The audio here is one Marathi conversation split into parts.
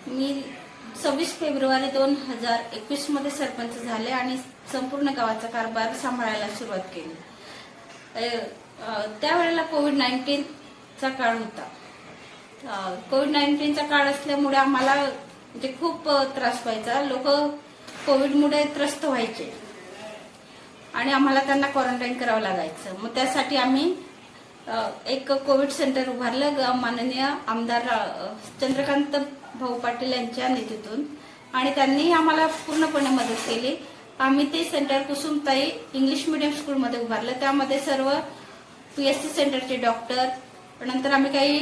मी 26 फेब्रुवारी 2021 मध्ये सरपंच झाले आणि संपूर्ण गावाचा कारभार सांभाळायला सुरुवात केली। त्यावेळेला कोविड-19 चा काळ होता। कोविड-19 चा काळ असल्यामुळे आम्हाला म्हणजे खूप त्रास व्हायचा। लोक कोविडमुळे त्रस्त व्हायचे आणि आम्हाला त्यांना क्वारंटाईन करावं लागायचं। मग त्यासाठी आम्ही एक कोविड सेंटर उभारलं माननीय आमदार चंद्रकांत भाऊ पाटील यांच्या निधीतून आणि त्यांनी आम्हाला पूर्णपणे मदत केली। आम्ही ते centre Kusumtai English medium school मध्ये उभारलं। त्यामध्ये सर्व पीएससी सेंटरचे डॉक्टर, नंतर आम्ही काही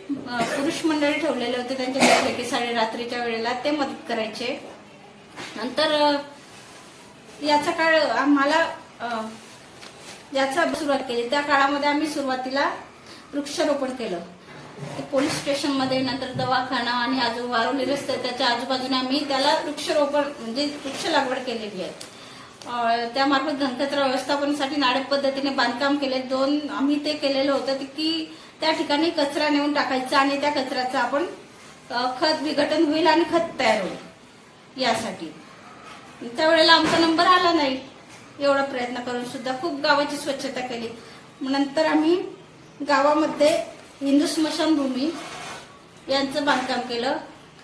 पुरुष मंडळी ठेवलेले होते, त्यांच्या लेकीसाठी रात्रीच्या वेळेला ते मदत करायचे। नंतर याचा काळ आम्हाला याचा सुरुवात केली। त्या काळामध्ये आम्ही सुरुवातीला वृक्षारोपण केलं पोलीस स्टेशन मध्ये, नंतर दवाखाना आणि वारवली रस्ते त्याच्या आजूबाजूने आम्ही त्याला वृक्षारोपण म्हणजे वृक्ष लागवड केलेली आहे। त्यामार्फत घनकचरा व्यवस्थापनासाठी नाडप पद्धतीने बांधकाम केले। आम्ही ते केलेलं होतं की त्या ठिकाणी कचरा नेऊन टाकायचा आणि त्या कचऱ्याचं आपण खत विघटन होईल आणि खत तयार होईल यासाठी। त्यावेळेला आमचा नंबर आला नाही, एवढा प्रयत्न करून सुद्धा खूप गावाची स्वच्छता केली। नंतर आम्ही गावामध्ये हिंदू स्मशानभूमी यांचं बांधकाम केलं,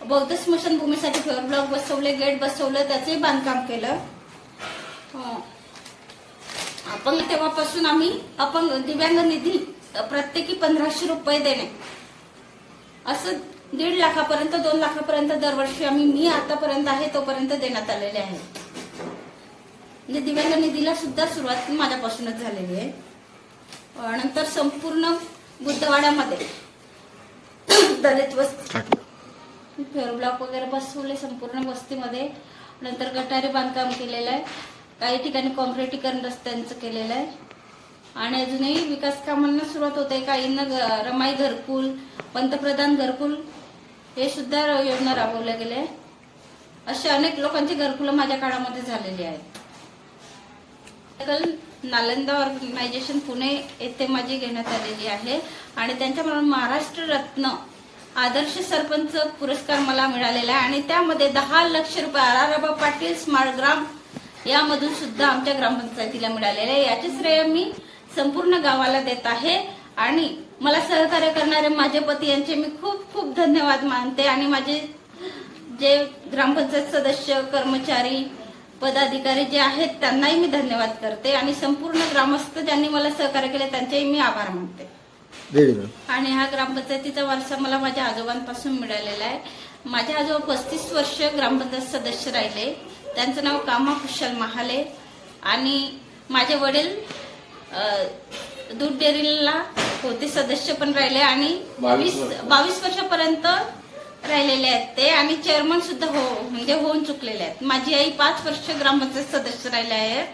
बौद्ध स्मशानभूमीसाठी फ्लोअर ब्लॉक बसवले, गेट बसवलं, त्याचंही बांधकाम केलं। अपंग तेव्हापासून आम्ही अपंग दिव्यांग निधी प्रत्येकी 1500 रुपये देणे असं 1.5 लाखापर्यंत 2 लाखापर्यंत दरवर्षी मी आतापर्यंत आहे तोपर्यंत देण्यात आलेले आहे। म्हणजे दिव्यांग निधीला सुद्धा सुरुवात माझ्यापासूनच झालेली आहे। नंतर संपूर्ण बुद्धवाड्यामध्ये दलित वस्ती फ्लोअर ब्लॉक वगैरे बसवले संपूर्ण वस्तीमध्ये। नंतर गटारी बांधकाम केलेलं आहे, काही ठिकाणी कॉन्क्रिटीकरण रस्त्यांचं केलेलं आहे आणि अजूनही विकास कामांना सुरुवात होते। काहींना रमाई घरकुल, पंतप्रधान घरकुल हे सुद्धा योजना राबवल्या गेल्या। अशा अनेक लोकांची घरकुलं माझ्या काळामध्ये झालेली आहेत। नालंदा ऑर्गनायझेशन पुणे येथे माझी घेण्यात आलेली आहे आणि त्यांच्याकडून महाराष्ट्र रत्न आदर्श सरपंच पुरस्कार मला मिळालेला आहे आणि त्यामध्ये 10 लाख रुपये आराराबा पाटील स्मार्ट ग्राम यामधून सुद्धा आमच्या ग्रामपंचायतीला मिळालेले आहे। याचे श्रेय मी संपूर्ण गावाला देत आहे आणि मला सहकार्य करणारे माझे पती यांचे मी खूप खूप धन्यवाद मानते आणि माझे जे ग्रामपंचायत सदस्य, कर्मचारी, पदाधिकारी जे आहेत त्यांनाही मी धन्यवाद करते आणि संपूर्ण ग्रामस्थ ज्यांनी मला सहकार्य केले त्यांचेही मी आभार मानते। आणि हा ग्रामपंचायतीचा वारसा मला माझ्या आजोबांपासून मिळालेला आहे। माझे आजोबा 35 वर्ष ग्रामपंचायत सदस्य राहिले, त्यांचं नाव कामा कुशल महाले आणि माझे वडील दूध डेअरीला होते, सदस्य पण राहिले आणि 22 वर्षापर्यंत राहिलेले आहेत ते आणि चेअरमन सुद्धा म्हणजे होऊन चुकलेले आहेत। माझी आई 5 वर्ष ग्रामपंचायत सदस्य राहिले आहेत।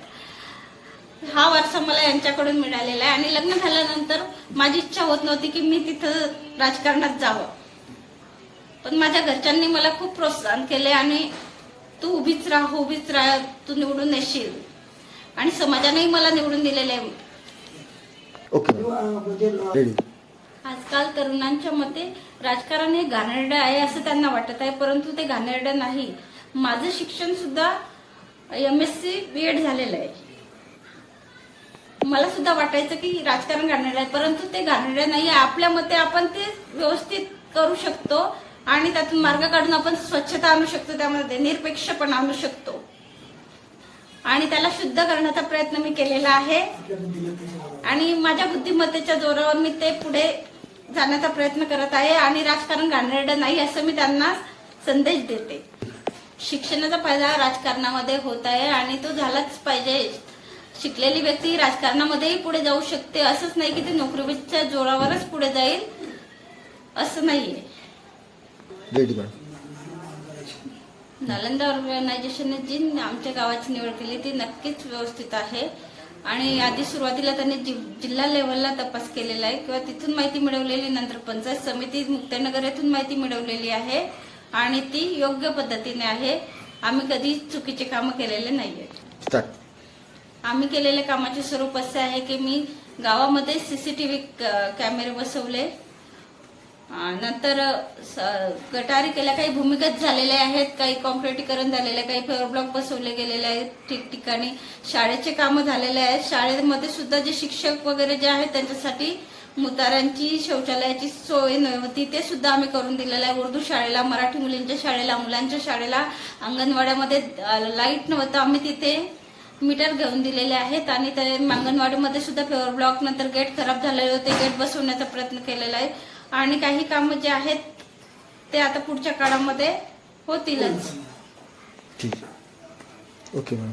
हा वारसा मला यांच्याकडून मिळालेला आहे आणि लग्न झाल्यानंतर माझी इच्छा होत नव्हती की मी तिथं राजकारणात जावं, पण माझ्या घरच्यांनी मला खूप प्रोत्साहन केले आणि तू उभीच राह, तू निवडून येशील आणि समाजानेही मला निवडून दिलेले आहे। आजकाल तरुणांच्या मते राजकारण हे घाणेरडं आहे असं त्यांना वाटत आहे, परंतु ते घाणेरडं नाही। माझं शिक्षण सुद्धा MSc B.Ed झालेलं आहे। मला सुद्धा वाटायचं की राजकारण घाणेरडं आहे, परंतु ते घाणेरडं नाही आहे। आपल्या मते आपण ते व्यवस्थित करू शकतो आणि त्यातून मार्ग काढून आपण स्वच्छता आणू शकतो, त्यामध्ये निरपेक्षपणा आणू शकतो आणि त्याला शुद्ध करण्याचा प्रयत्न मी केलेला आहे आणि माझ्या बुद्धिमत्तेच्या जोरावर मी ते पुढे जाण्याचा प्रयत्न करत आहे आणि राजकारण घाणेरडं नाही असं मी त्यांना संदेश देते। शिक्षणाचा फायदा राजकारणामध्ये होत आहे आणि तो झालाच पाहिजे। शिकलेली व्यक्ती राजकारणामध्येही पुढे जाऊ शकते, असंच नाही की ती नोकरीच्या जोरावरच पुढे जाईल असं नाहीये। नालंदा ऑर्गनायझेशनने जी आमच्या गावाची निवड केली ती नक्कीच व्यवस्थित आहे आणि आधी सुरुवातीला त्यांनी जिल्हा लेव्हलला तपास केलेला आहे किंवा तिथून माहिती मिळवलेली, नंतर पंचायत समिती मुक्ताईनगर येथून माहिती मिळवलेली आहे आणि ती योग्य पद्धतीने आहे। आम्ही कधी चुकीचे काम केलेले नाहीये। आम्ही केलेल्या कामाचे स्वरूप असे आहे की मी गावामध्ये CCTV कॅमेरे बसवले, नंतर गटारी केल्या, काही भूमिगत झालेल्या आहेत, काही कॉन्क्रिटीकरण झालेलं आहे, काही फेवर ब्लॉक बसवले गेलेले आहेत ठिकठिकाणी. शाळेचे कामं झालेले आहेत. शाळेमध्ये सुद्धा जे शिक्षक वगैरे जे आहेत त्यांच्यासाठी मुतारांची शौचालयाची सोय नव्हती, ते सुद्धा आम्ही करून दिलेलं आहे. उर्दू शाळेला, मराठी मुलींच्या शाळेला, मुलांच्या शाळेला, अंगणवाड्यामध्ये लाईट नव्हतं, आम्ही तिथे मीटर घेऊन दिलेले आहेत. आणि ते अंगणवाडीमध्ये सुद्धा फेवर ब्लॉक, नंतर गेट खराब झालेले होते, गेट बसवण्याचा प्रयत्न केलेला आहे. आणि काही कामं जे आहेत ते आता पुढच्या काळामध्ये होतीलच. ठीक. Okay madam.